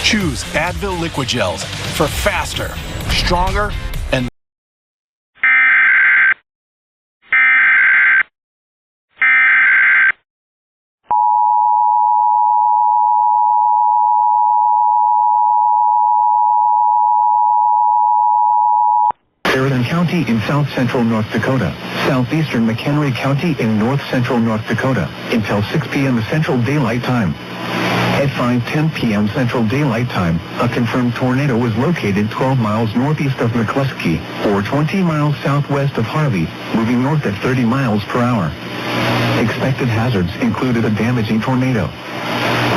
Choose Advil Liquid Gels for faster, stronger, and Sheridan County in south-central North Dakota, southeastern McHenry County in north-central North Dakota, until 6 p.m. Central Daylight Time. At 5:10 p.m. Central Daylight Time, a confirmed tornado was located 12 miles northeast of McCluskey, or 20 miles southwest of Harvey, moving north at 30 miles per hour. Expected hazards included a damaging tornado.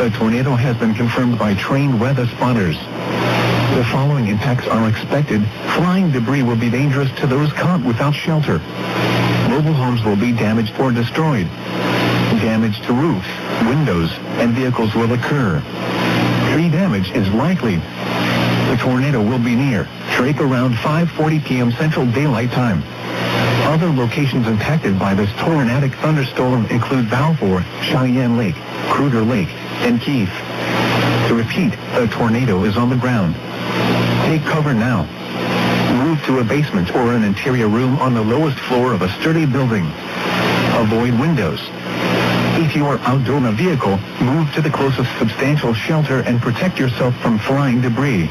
A tornado has been confirmed by trained weather spotters. The following impacts are expected. Flying debris will be dangerous to those caught without shelter. Mobile homes will be damaged or destroyed. Damage to roofs, windows, and vehicles will occur. Tree damage is likely. The tornado will be near Drake around 5:40 p.m. Central Daylight Time. Other locations impacted by this tornadic thunderstorm include Balfour, Cheyenne Lake, Kruger Lake, and Keith. To repeat, a tornado is on the ground. Take cover now. Move to a basement or an interior room on the lowest floor of a sturdy building. Avoid windows. If you are outdoor in a vehicle, move to the closest substantial shelter and protect yourself from flying debris.